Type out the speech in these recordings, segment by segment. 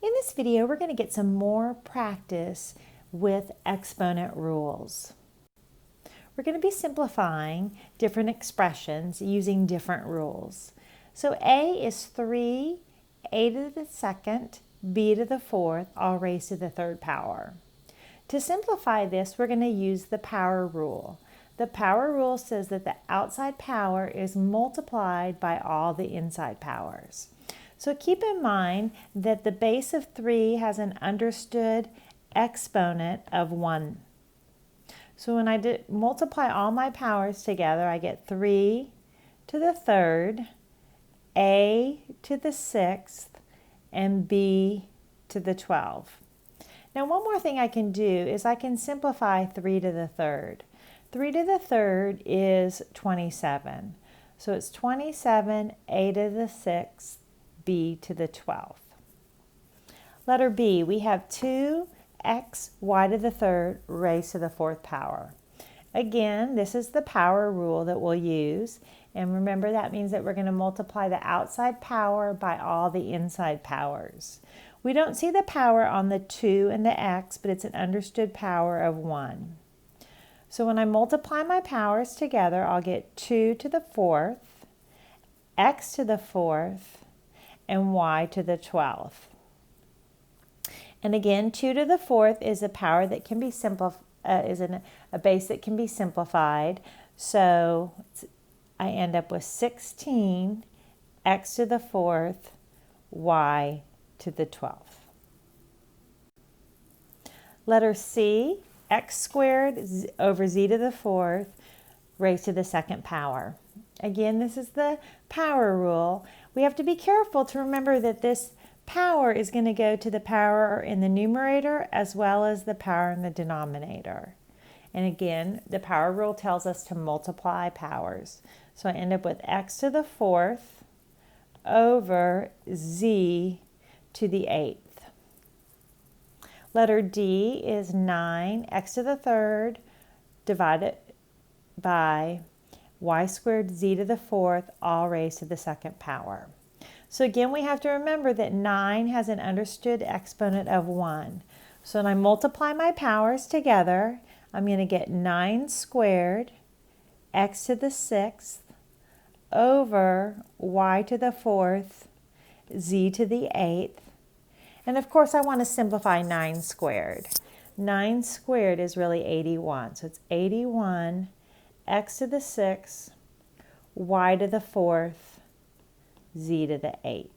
In this video, we're going to get some more practice with exponent rules. We're going to be simplifying different expressions using different rules. So A is 3, a to the second, b to the fourth, all raised to the third power. To simplify this, we're going to use the power rule. The power rule says that the outside power is multiplied by all the inside powers. So keep in mind that the base of 3 has an understood exponent of 1. So when I multiply all my powers together, I get 3 to the third, a to the sixth, and b to the 12th. Now one more thing I can do is I can simplify 3 to the third. 3 to the third is 27. So it's 27, a to the sixth, b to the 12th. Letter B, we have 2x y to the third raised to the fourth power. Again, this is the power rule that we'll use. And remember, that means that we're going to multiply the outside power by all the inside powers. We don't see the power on the 2 and the x, but it's an understood power of 1. So when I multiply my powers together, I'll get 2 to the fourth, x to the fourth, and y to the 12th. And again, 2 to the fourth is a power that can be a base that can be simplified. So I end up with 16, x to the fourth, y to the 12th. Letter C, x squared over z to the fourth raised to the second power. Again, this is the power rule. We have to be careful to remember that this power is going to go to the power in the numerator as well as the power in the denominator. And again, the power rule tells us to multiply powers. So I end up with x to the fourth over z to the 8th. Letter D is 9, x to the third divided by y squared z to the fourth, all raised to the second power. So again, we have to remember that 9 has an understood exponent of 1. So when I multiply my powers together, I'm going to get 9 squared x to the sixth over y to the fourth, z to the 8th. And of course, I want to simplify 9 squared. 9 squared is really 81. So it's 81 x to the sixth, y to the fourth, z to the 8th.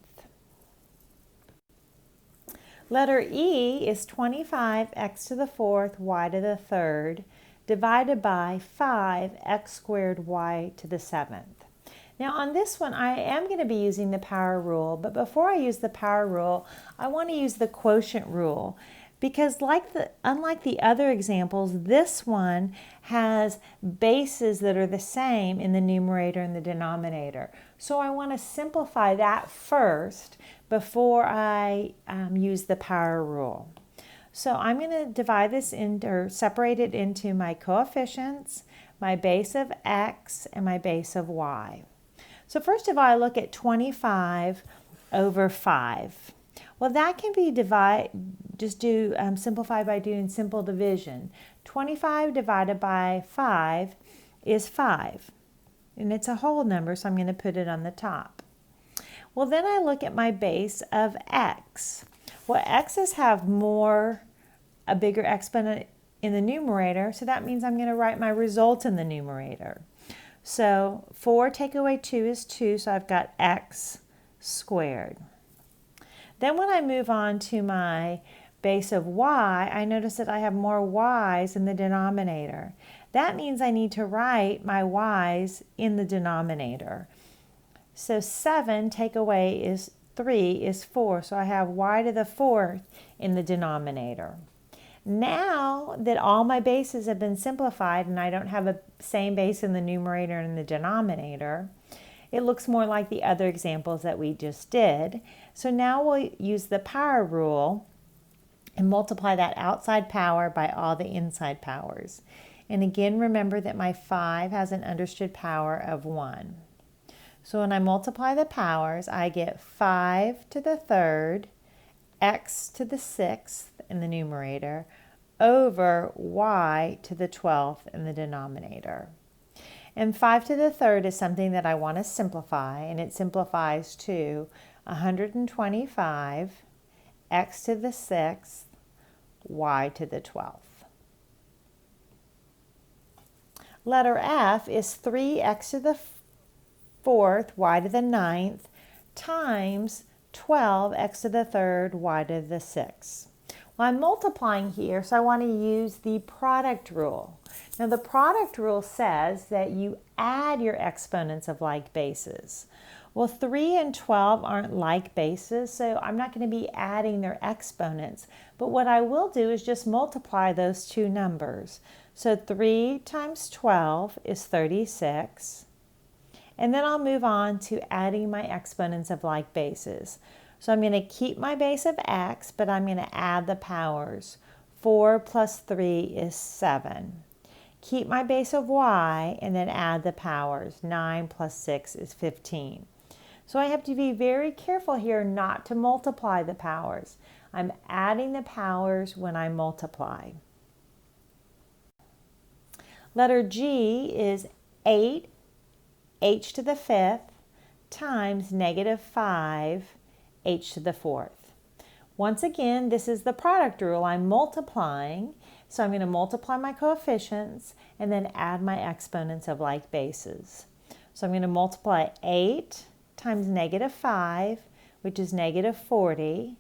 Letter E is 25 x to the fourth, y to the third, divided by 5 x squared y to the 7th. Now on this one, I am going to be using the power rule, but before I use the power rule, I want to use the quotient rule. Because unlike the other examples, this one has bases that are the same in the numerator and the denominator. So I want to simplify that first before I use the power rule. So I'm going to divide this or separate it into my coefficients, my base of x, and my base of y. So first of all, I look at 25 over 5. Well, that can be simplified by doing simple division. 25 divided by 5 is 5. And it's a whole number, so I'm going to put it on the top. Well, then I look at my base of x. Well, x's have a bigger exponent in the numerator, so that means I'm going to write my result in the numerator. So 4 take away 2 is 2, so I've got x squared. Then when I move on to my base of y, I notice that I have more y's in the denominator. That means I need to write my y's in the denominator. So 7 take away is 3 is 4, so I have y to the fourth in the denominator. Now that all my bases have been simplified and I don't have the same base in the numerator and the denominator, it looks more like the other examples that we just did. So now we'll use the power rule and multiply that outside power by all the inside powers. And again, remember that my 5 has an understood power of 1. So when I multiply the powers, I get 5 to the third x to the 6th in the numerator over y to the 12th in the denominator. And 5 to the 3rd is something that I want to simplify, and it simplifies to 125 x to the 6th, y to the 12th. Letter F is 3x to the 4th, y to the 9th, times 12x to the 3rd, y to the 6th. Well, I'm multiplying here, so I want to use the product rule. Now, the product rule says that you add your exponents of like bases. Well, 3 and 12 aren't like bases, so I'm not going to be adding their exponents. But what I will do is just multiply those two numbers. So 3 times 12 is 36. And then I'll move on to adding my exponents of like bases. So I'm going to keep my base of x, but I'm going to add the powers. 4 plus 3 is 7. Keep my base of y and then add the powers. 9 plus 6 is 15. So I have to be very careful here not to multiply the powers. I'm adding the powers when I multiply. Letter G is 8 h to the 5th times negative 5 h to the 4th. Once again, this is the product rule. I'm multiplying, so I'm going to multiply my coefficients and then add my exponents of like bases. So I'm going to multiply 8 times negative 5, which is negative 40.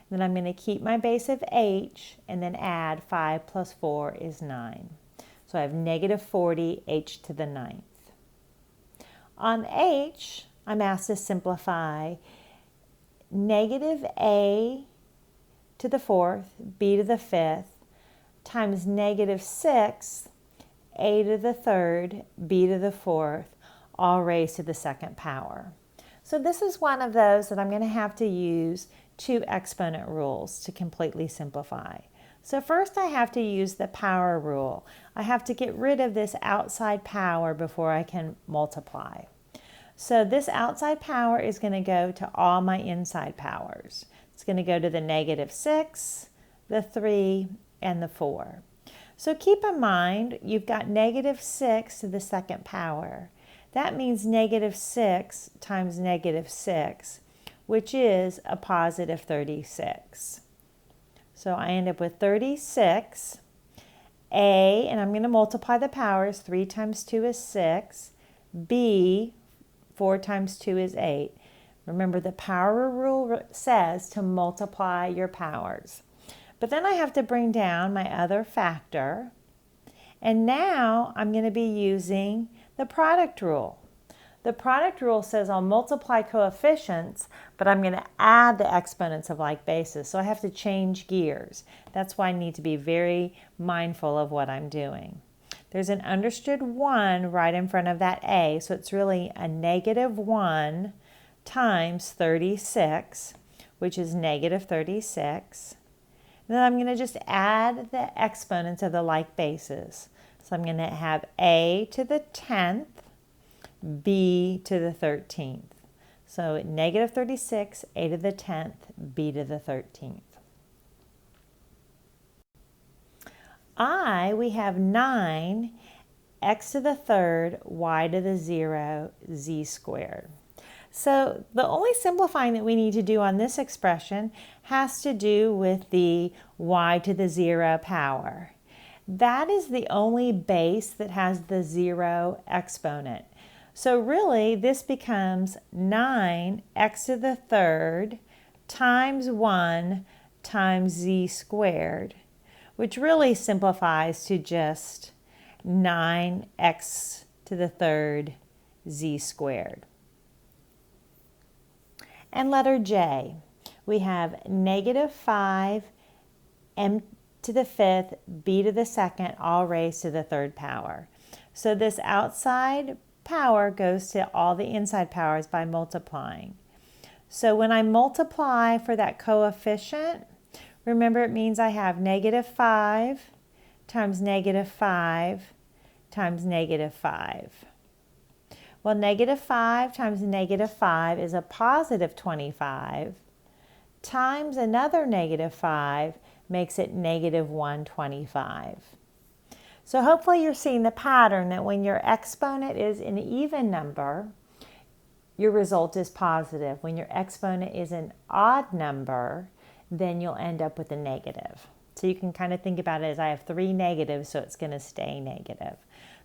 Then I'm going to keep my base of h and then add 5 plus 4 is 9. So I have negative 40 h to the 9th. On h, I'm asked to simplify negative a to the 4th, b to the 5th, times negative 6, a to the 3rd, b to the 4th, all raised to the 2nd power. So this is one of those that I'm going to have to use two exponent rules to completely simplify. So first I have to use the power rule. I have to get rid of this outside power before I can multiply. So this outside power is going to go to all my inside powers. It's going to go to the negative 6, the 3, and the 4. So keep in mind, you've got negative 6 to the 2nd power. That means negative 6 times negative 6, which is a positive 36. So I end up with 36, a, and I'm going to multiply the powers. 3 times 2 is 6, b, 4 times 2 is 8. Remember, the power rule says to multiply your powers. But then I have to bring down my other factor. And now I'm going to be using the product rule. The product rule says I'll multiply coefficients, but I'm going to add the exponents of like bases. So I have to change gears. That's why I need to be very mindful of what I'm doing. There's an understood 1 right in front of that a, so it's really a negative 1 times 36, which is negative 36. And then I'm going to just add the exponents of the like bases. So I'm going to have a to the 10th, b to the 13th. So negative 36, a to the 10th, b to the 13th. We have 9, x to the 3rd, y to the 0, z squared. So the only simplifying that we need to do on this expression has to do with the y to the 0 power. That is the only base that has the 0 exponent. So really this becomes 9 x to the 3rd times 1 times z squared, which really simplifies to just 9x to the 3rd z squared. And letter J, we have negative 5 m to the 5th, b to the 2nd, all raised to the 3rd power. So this outside power goes to all the inside powers by multiplying. So when I multiply for that coefficient, remember it means I have negative 5 times negative 5 times negative 5. Well, negative 5 times negative 5 is a positive 25 times another negative 5 makes it negative 125. So hopefully you're seeing the pattern that when your exponent is an even number, your result is positive. When your exponent is an odd number, then you'll end up with a negative. So you can kind of think about it as I have 3 negatives, so it's going to stay negative.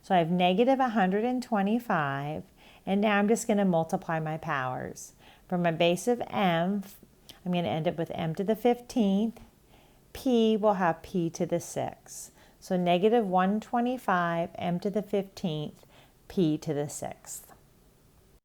So I have negative 125, and now I'm just going to multiply my powers. From a base of m, I'm going to end up with m to the 15th. P will have p to the 6th. So negative 125, m to the 15th, p to the 6th.